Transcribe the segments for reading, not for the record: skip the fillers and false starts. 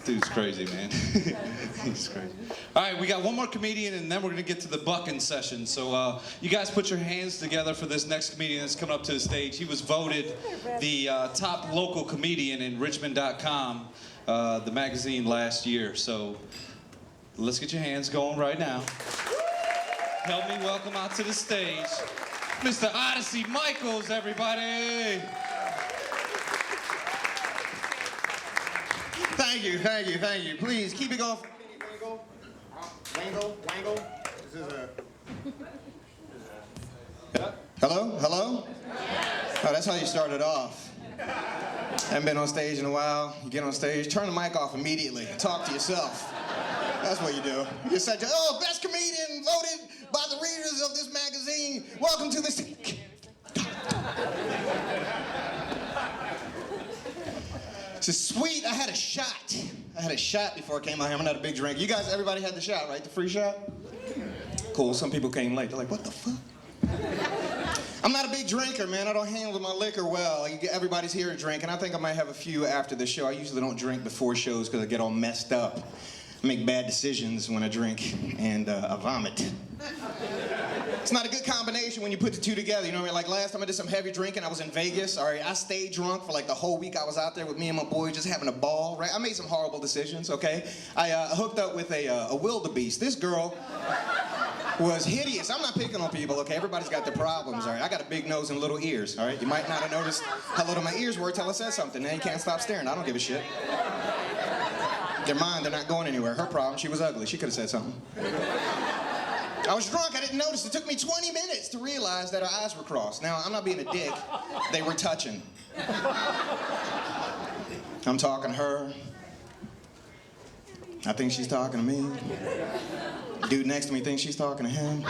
Dude's crazy, man. He's crazy. All right, we got one more comedian, and then we're going to get to the Buckin session. So you guys put your hands together for this next comedian that's coming up to the stage. He was voted the top local comedian in Richmond.com, the magazine, last year. So let's get your hands going right now. Help me welcome out to the stage, Mr. Odyssey Michaels, everybody. Thank you, thank you, thank you. Please keep it going. Wangle. This is a. Hello? Hello? Oh, that's how you started off. Haven't been on stage in a while. You get on stage, turn the mic off immediately. Talk to yourself. That's what you do. You just say, oh, best comedian voted by the readers of this magazine. Welcome to this. It's sweet. I had a shot before I came out here. I'm not a big drinker. You guys, everybody had the shot, right? The free shot? Cool. Some people came late. They're like, what the fuck? I'm not a big drinker, man. I don't handle my liquor well. Everybody's here to drink, and I think I might have a few after the show. I usually don't drink before shows because I get all messed up. I make bad decisions when I drink, and I vomit. It's not a good combination when you put the two together, you know what I mean? Like last time I did some heavy drinking, I was in Vegas, all right? I stayed drunk for like the whole week I was out there with me and my boys just having a ball, right? I made some horrible decisions, okay? I hooked up with a wildebeest. This girl was hideous. I'm not picking on people, okay? Everybody's got their problems, all right? I got a big nose and little ears, all right? You might not have noticed how little my ears were till I said something. Now you can't stop staring. I don't give a shit. They're mine, they're not going anywhere. Her problem, she was ugly. She could have said something. I was drunk, I didn't notice. It took me 20 minutes to realize that her eyes were crossed. Now, I'm not being a dick. They were touching. I'm talking to her. I think she's talking to me. Dude next to me thinks she's talking to him.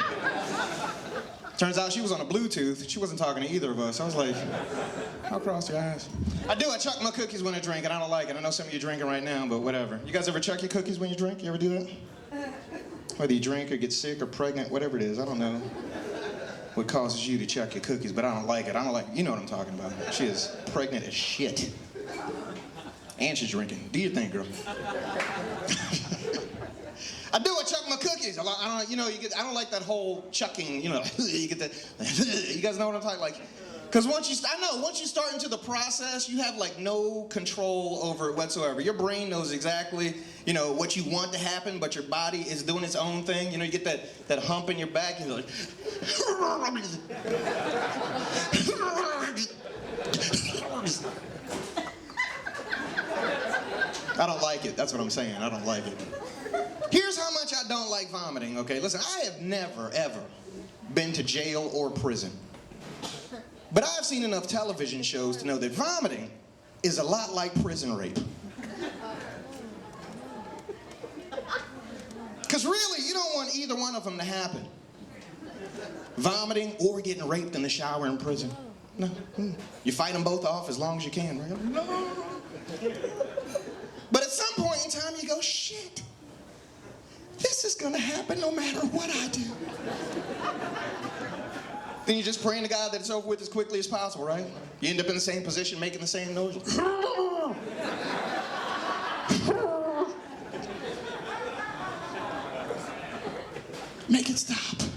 Turns out she was on a Bluetooth. She wasn't talking to either of us. I was like, I'll cross your eyes. I do, I chuck my cookies when I drink, and I don't like it. I know some of you are drinking right now, but whatever. You guys ever chuck your cookies when you drink? You ever do that? Whether you drink or get sick or pregnant, whatever it is, I don't know what causes you to chuck your cookies, but I don't like it. I don't like, you know what I'm talking about. She is pregnant as shit. And she's drinking. Do your thing, girl. I do, I chuck my cookies. I don't, you know, I don't like that whole chucking, you know, you get that, you guys know what I'm talking like? Because once you start into the process, you have like no control over it whatsoever. Your brain knows exactly, you know, what you want to happen, but your body is doing its own thing. You know, you get that hump in your back, and you're like, I don't like it. That's what I'm saying. I don't like it. Here's how much I don't like vomiting, okay? Listen, I have never, ever been to jail or prison. But I've seen enough television shows to know that vomiting is a lot like prison rape. Because really, you don't want either one of them to happen. Vomiting or getting raped in the shower in prison. No. You fight them both off as long as you can, right? No. But at some point in time, you go, shit. This is going to happen no matter what I do. Then you just praying to God that it's over with as quickly as possible, right? You end up in the same position, making the same noise. Make it stop.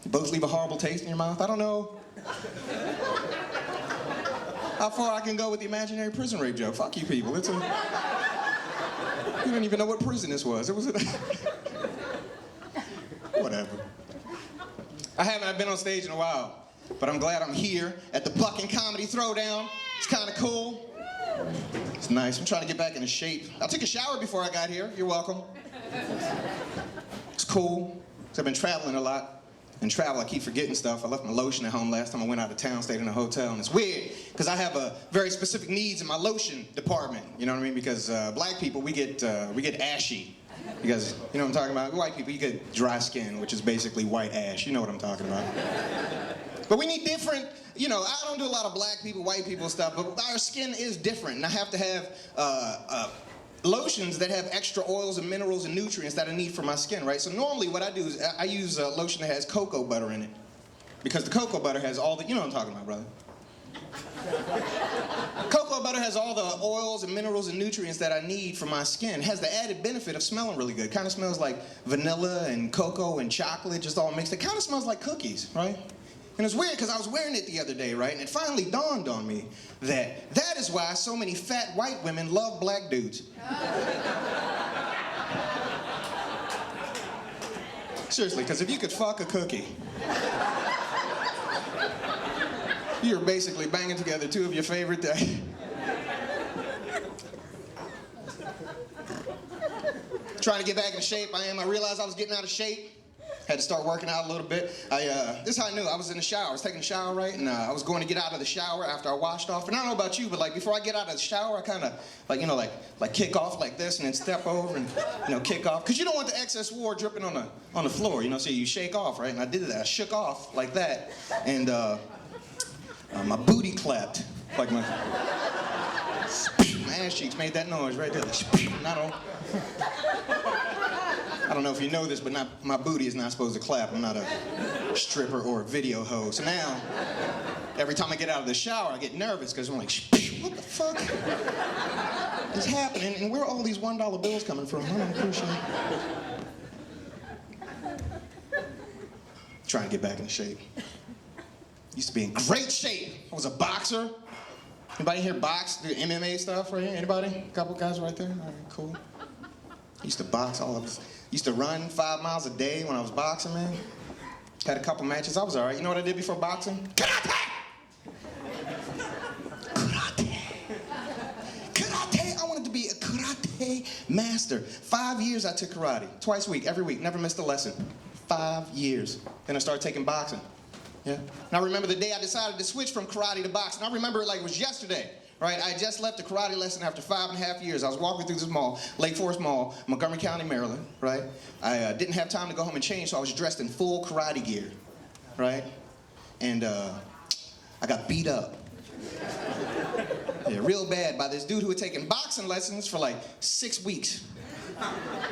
You both leave a horrible taste in your mouth. I don't know how far I can go with the imaginary prison rape joke. Fuck you people. You don't even know what prison this was. It was whatever. I've been on stage in a while, but I'm glad I'm here at the Buckin Comedy Throwdown. It's kind of cool. It's nice. I'm trying to get back into shape. I took a shower before I got here. You're welcome. It's cool. So I've been traveling a lot. In travel, I keep forgetting stuff. I left my lotion at home last time I went out of town, stayed in a hotel, and it's weird because I have very specific needs in my lotion department. You know what I mean? Because black people, we get ashy. You guys, you know what I'm talking about? White people, you get dry skin, which is basically white ash. You know what I'm talking about. But we need different, you know, I don't do a lot of black people, white people stuff, but our skin is different. And I have to have lotions that have extra oils and minerals and nutrients that I need for my skin, right? So normally what I do is I use lotion that has cocoa butter in it. Because the cocoa butter has all the, you know what I'm talking about, brother. Cocoa butter has all the oils and minerals and nutrients that I need for my skin. It has the added benefit of smelling really good. Kind of smells like vanilla and cocoa and chocolate, just all mixed. It kind of smells like cookies, right? And it's weird because I was wearing it the other day, right? And it finally dawned on me that that is why so many fat white women love black dudes. Seriously, because if you could fuck a cookie, you're basically banging together two of your favorite days. Trying to get back in shape, I realized I was getting out of shape. Had to start working out a little bit. This is how I knew. I was in the shower. I was taking a shower, right? And I was going to get out of the shower after I washed off. And I don't know about you, but like before I get out of the shower, I kind of like kick off like this and then step over and kick off. Because you don't want the excess water dripping on the floor, so you shake off, right? And I did that. I shook off like that. And my booty clapped. Like my ass cheeks made that noise right there. Like, I don't know if you know this, but my booty is not supposed to clap. I'm not a stripper or a video hoe. So now, every time I get out of the shower, I get nervous because I'm like, what the fuck is happening? And where are all these $1 bills coming from? I don't appreciate it. Trying to get back in shape. Used to be in great shape. I was a boxer. Anybody here box, do MMA stuff right here? Anybody? A couple guys right there? All right, cool. Used to box all of us. Used to run 5 miles a day when I was boxing, man. Had a couple matches. I was all right. You know what I did before boxing? Karate! Karate. Karate. I wanted to be a karate master. 5 years I took karate. Twice a week, every week. Never missed a lesson. 5 years. Then I started taking boxing. Yeah. And I remember the day I decided to switch from karate to boxing. I remember it like it was yesterday. Right, I just left a karate lesson after 5.5 years. I was walking through this mall, Lake Forest Mall, Montgomery County, Maryland, right? I didn't have time to go home and change, so I was dressed in full karate gear, right? And I got beat up. Yeah, real bad by this dude who had taken boxing lessons for like 6 weeks.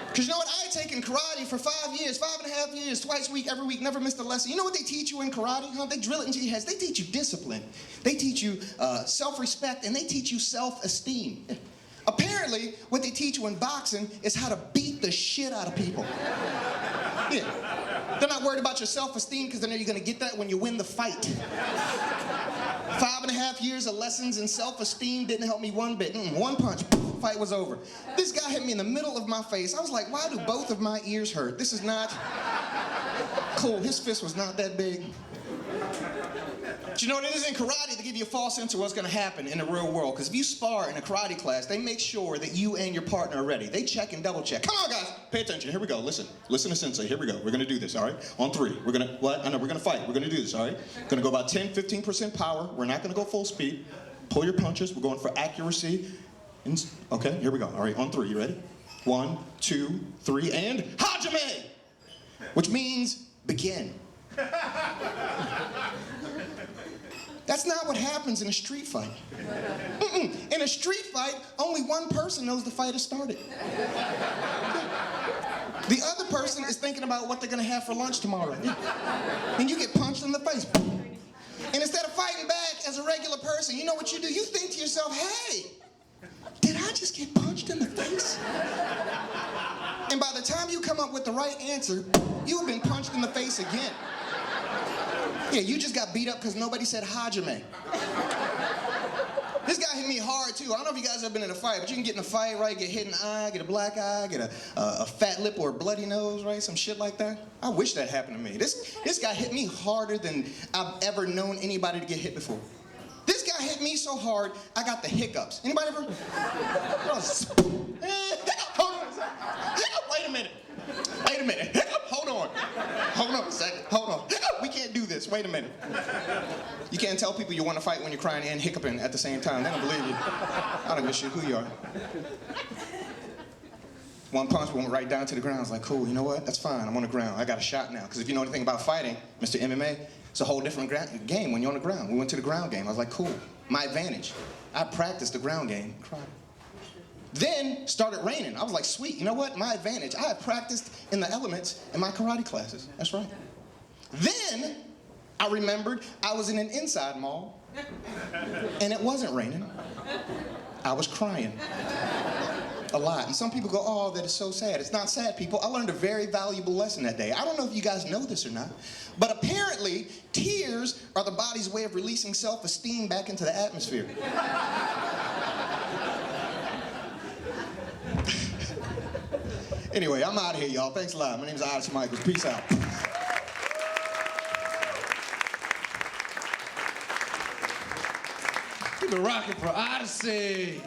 Because you know what? I had taken karate for 5 years, 5.5 years, twice a week, every week, never missed a lesson. You know what they teach you in karate? Huh? They drill it into your heads. They teach you discipline. They teach you self-respect, and they teach you self-esteem. Apparently, what they teach you in boxing is how to beat the shit out of people. Yeah. They're not worried about your self-esteem because they know you're going to get that when you win the fight. 5.5 years of lessons in self-esteem didn't help me one bit. One punch, fight was over. This guy hit me in the middle of my face. I was like, why do both of my ears hurt? This is not cool. His fist was not that big. But you know what it is in karate? They give you a false sense of what's going to happen in the real world. Because if you spar in a karate class, they make sure that you and your partner are ready. They check and double check. Come on, guys. Pay attention. Here we go. Listen to Sensei. Here we go. We're going to do this, all right? On 3. We're going to, what? I know, we're going to fight. We're going to do this, all right? Going to go about 10, 15% power. We're not going to go full speed. Pull your punches. We're going for accuracy. Okay, here we go. All right, on 3. You ready? 1, 2, 3, and Hajime! Which means begin. That's not what happens in a street fight. In a street fight, only one person knows the fight has started. The other person is thinking about what they're going to have for lunch tomorrow. And you get punched in the face. And instead of fighting back as a regular person, you know what you do? You think to yourself, hey, did I just get punched in the face? And by the time you come up with the right answer, you've been punched in the face again. Yeah, you just got beat up because nobody said Hajime. This guy hit me hard too. I don't know if you guys have been in a fight, but you can get in a fight, right? Get hit in the eye, get a black eye, get a fat lip or a bloody nose, right? Some shit like that. I wish that happened to me. This guy hit me harder than I've ever known anybody to get hit before. This guy hit me so hard, I got the hiccups. Anybody ever? Hold on a second. Wait a minute. Hold on a second. Hold on. We can't do this. Wait a minute. You can't tell people you want to fight when you're crying and hiccuping at the same time. They don't believe you. I don't give a shit who you are. One punch went right down to the ground. I was like, cool, you know what? That's fine. I'm on the ground. I got a shot now. Because if you know anything about fighting, Mr. MMA, it's a whole different game when you're on the ground. We went to the ground game. I was like, cool. My advantage. I practiced the ground game. Then started raining. I was like, sweet, you know what? My advantage. I had practiced in the elements in my karate classes. That's right. Then I remembered I was in an inside mall, and it wasn't raining. I was crying. A lot. And some people go, oh, that is so sad. It's not sad, people. I learned a very valuable lesson that day. I don't know if you guys know this or not, but apparently tears are the body's way of releasing self-esteem back into the atmosphere. Anyway, I'm out of here, y'all. Thanks a lot. My name is Odyssey Michaels. Peace out. Keep it rocking for Odyssey.